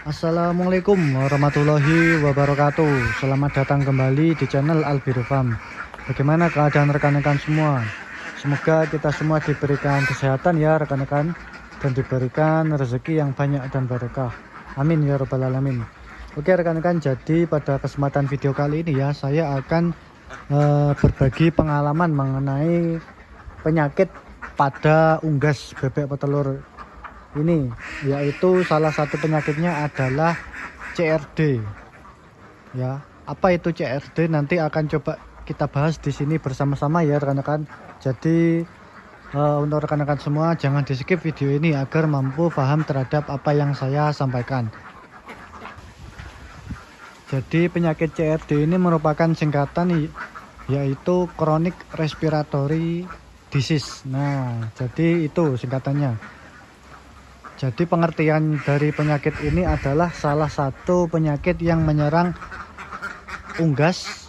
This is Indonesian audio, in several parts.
Assalamualaikum warahmatullahi wabarakatuh. Selamat datang kembali di channel Albiru Farm. Bagaimana keadaan rekan-rekan semua? Semoga kita semua diberikan kesehatan ya rekan-rekan, dan diberikan rezeki yang banyak dan barokah. Amin ya rabbal alamin. Oke rekan-rekan, jadi pada kesempatan video kali ini ya, saya akan berbagi pengalaman mengenai penyakit pada unggas bebek petelur ini, yaitu salah satu penyakitnya adalah CRD ya. Apa itu CRD? Nanti akan coba kita bahas di sini bersama-sama ya rekan-rekan. Jadi untuk rekan-rekan semua jangan di skip video ini agar mampu paham terhadap apa yang saya sampaikan. Jadi penyakit CRD ini merupakan singkatan yaitu Chronic Respiratory Disease. Nah, jadi itu singkatannya. Jadi pengertian dari penyakit ini adalah salah satu penyakit yang menyerang unggas,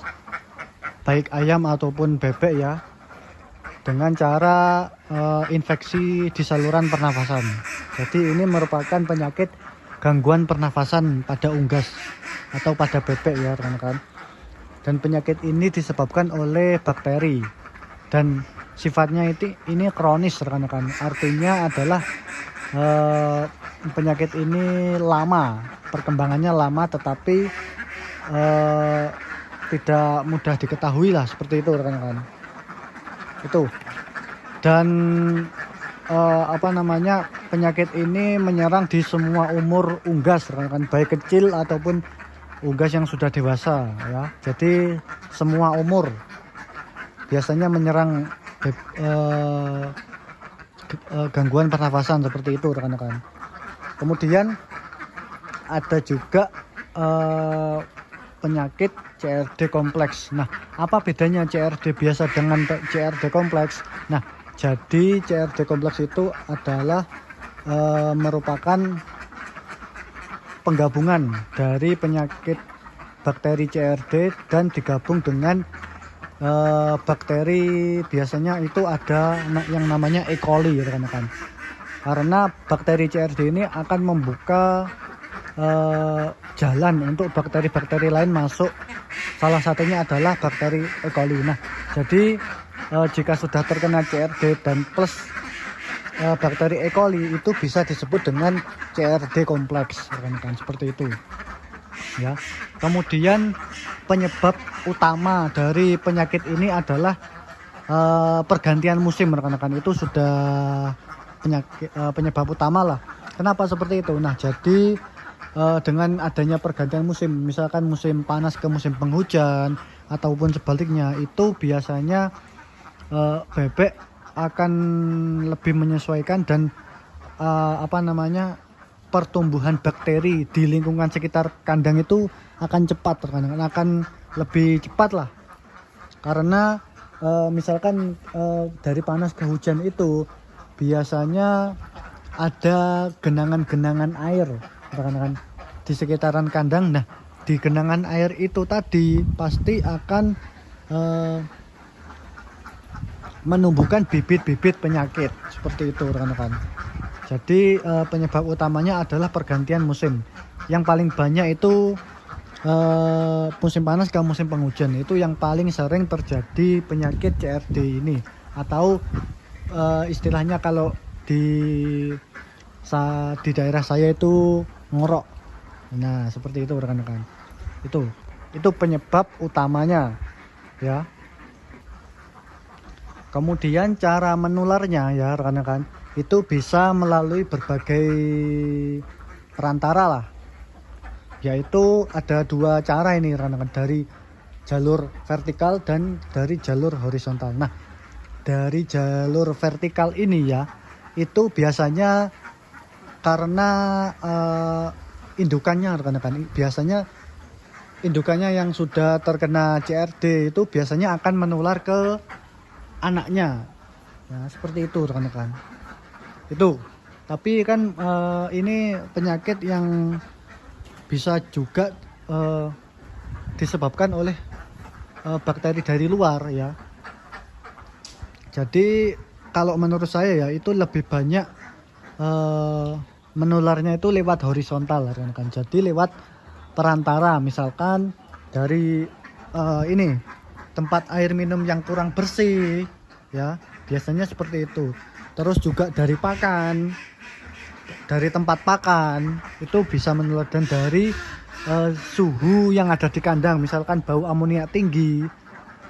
baik ayam ataupun bebek ya, dengan cara infeksi di saluran pernafasan. Jadi ini merupakan penyakit gangguan pernafasan pada unggas atau pada bebek ya rekan-rekan. Dan penyakit ini disebabkan oleh bakteri dan sifatnya ini kronis rekan-rekan. Artinya adalah penyakit ini lama, perkembangannya lama, tetapi tidak mudah diketahui lah, seperti itu rekan-rekan. Itu dan penyakit ini menyerang di semua umur unggas rekan-rekan, baik kecil ataupun unggas yang sudah dewasa ya. Jadi semua umur biasanya menyerang gangguan pernafasan seperti itu rekan-rekan. Kemudian ada juga penyakit CRD kompleks. Nah, apa bedanya CRD biasa dengan CRD kompleks? Nah, jadi CRD kompleks itu adalah merupakan penggabungan dari penyakit bakteri CRD dan digabung dengan bakteri, biasanya itu ada yang namanya E. coli rekan-rekan. Karena bakteri CRD ini akan membuka jalan untuk bakteri-bakteri lain masuk. Salah satunya adalah bakteri E. coli. Nah, jadi jika sudah terkena CRD dan plus bakteri E. coli, itu bisa disebut dengan CRD kompleks rekan-rekan, seperti itu ya. Kemudian penyebab utama dari penyakit ini adalah pergantian musim rekan-rekan. Itu sudah penyebab utama lah. Kenapa seperti itu? Nah, jadi dengan adanya pergantian musim, misalkan musim panas ke musim penghujan ataupun sebaliknya, itu biasanya bebek akan lebih menyesuaikan dan pertumbuhan bakteri di lingkungan sekitar kandang itu akan cepat rekan-rekan, akan lebih cepat lah. Karena misalkan dari panas ke hujan itu biasanya ada genangan-genangan air rekan-rekan di sekitaran kandang. Nah, di genangan air itu tadi pasti akan menumbuhkan bibit-bibit penyakit seperti itu rekan-rekan. Jadi penyebab utamanya adalah pergantian musim. Yang paling banyak itu musim panas ke musim penghujan, itu yang paling sering terjadi penyakit CRD ini, atau istilahnya kalau di daerah saya itu ngorok. Nah, seperti itu rekan-rekan. Itu penyebab utamanya ya. Kemudian cara menularnya ya rekan-rekan, itu bisa melalui berbagai perantara lah. Yaitu ada dua cara ini rekan-rekan, dari jalur vertikal dan dari jalur horizontal. Nah, dari jalur vertikal ini ya, itu biasanya karena indukannya rekan-rekan, biasanya indukannya yang sudah terkena CRD itu biasanya akan menular ke anaknya. Nah, seperti itu rekan-rekan. Itu, tapi kan ini penyakit yang bisa juga disebabkan oleh bakteri dari luar ya. Jadi kalau menurut saya ya, itu lebih banyak menularnya itu lewat horizontal rekan-rekan. Jadi lewat perantara, misalkan dari ini tempat air minum yang kurang bersih ya, biasanya seperti itu. Terus juga dari pakan, dari tempat pakan itu bisa menular, dan dari suhu yang ada di kandang, misalkan bau amonia tinggi.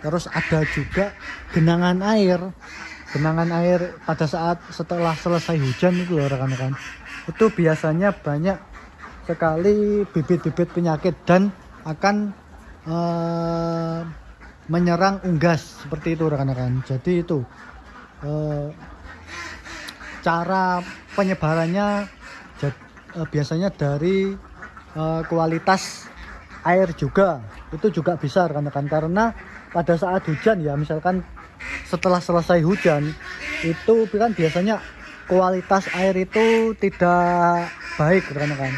Terus ada juga genangan air pada saat setelah selesai hujan itu loh rekan-rekan. Itu biasanya banyak sekali bibit-bibit penyakit dan akan menyerang unggas seperti itu rekan-rekan. Jadi itu cara penyebarannya biasanya dari kualitas air juga, itu juga bisa rekan-rekan, karena pada saat hujan ya, misalkan setelah selesai hujan itu kan biasanya kualitas air itu tidak baik rekan-rekan,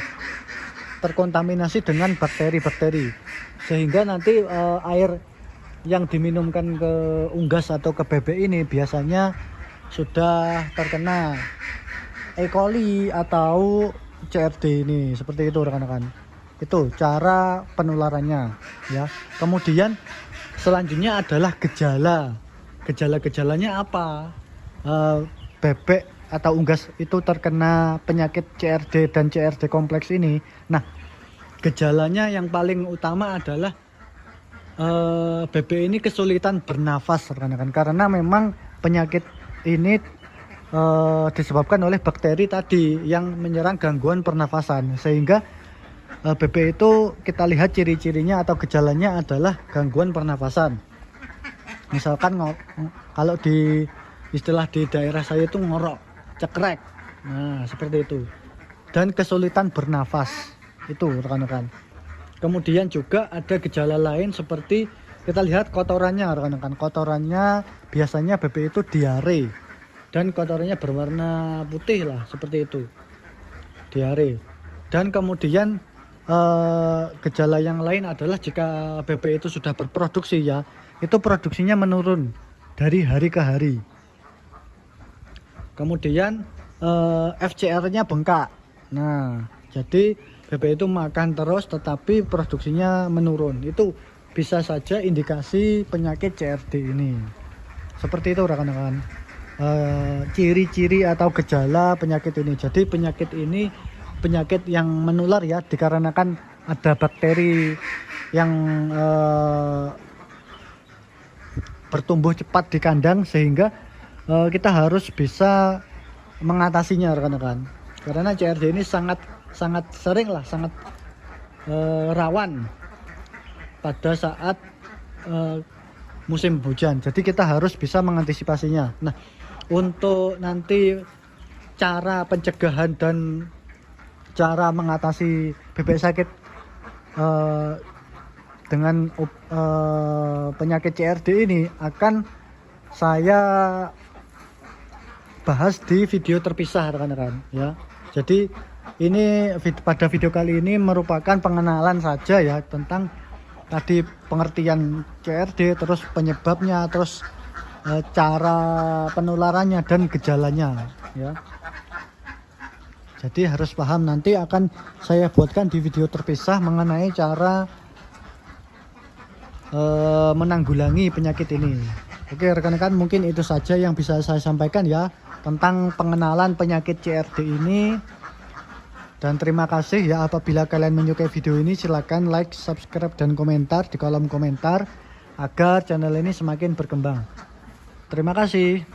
terkontaminasi dengan bakteri-bakteri, sehingga nanti air yang diminumkan ke unggas atau ke bebek ini biasanya sudah terkena E. coli atau CRD ini, seperti itu rekan-rekan. Itu cara penularannya ya. Kemudian selanjutnya adalah gejala-gejalanya apa? Bebek atau unggas itu terkena penyakit CRD dan CRD kompleks ini. Nah, gejalanya yang paling utama adalah bebek ini kesulitan bernafas rekan-rekan, karena memang penyakit ini disebabkan oleh bakteri tadi yang menyerang gangguan pernafasan, sehingga bebek itu kita lihat ciri-cirinya atau gejalanya adalah gangguan pernafasan. Misalkan kalau di istilah di daerah saya itu ngorok, cekrek, nah seperti itu, dan kesulitan bernafas itu rekan-rekan. Kemudian juga ada gejala lain seperti kita lihat kotorannya rekan-rekan. Kotorannya biasanya bebek itu diare dan kotorannya berwarna putih lah, seperti itu, diare. Dan kemudian gejala yang lain adalah jika bebek itu sudah berproduksi ya, itu produksinya menurun dari hari ke hari. Kemudian FCR-nya bengkak. Nah, jadi bebek itu makan terus tetapi produksinya menurun. Itu bisa saja indikasi penyakit CRD ini. Seperti itu rekan-rekan. Ciri-ciri atau gejala penyakit ini. Jadi penyakit ini penyakit yang menular ya, dikarenakan ada bakteri yang bertumbuh cepat di kandang, sehingga kita harus bisa mengatasinya rekan-rekan. Karena CRD ini sangat sering lah, sangat rawan pada saat musim hujan. Jadi kita harus bisa mengantisipasinya. Nah, untuk nanti cara pencegahan dan cara mengatasi bebek sakit dengan penyakit CRD ini akan saya bahas di video terpisah rekan-rekan ya. Jadi ini pada video kali ini merupakan pengenalan saja ya tentang tadi pengertian CRD, terus penyebabnya, terus cara penularannya dan gejalanya ya. Jadi harus paham, nanti akan saya buatkan di video terpisah mengenai cara menanggulangi penyakit ini. Oke rekan-rekan, mungkin itu saja yang bisa saya sampaikan ya tentang pengenalan penyakit CRD ini. Dan terima kasih ya, apabila kalian menyukai video ini silahkan like, subscribe, dan komentar di kolom komentar agar channel ini semakin berkembang. Terima kasih.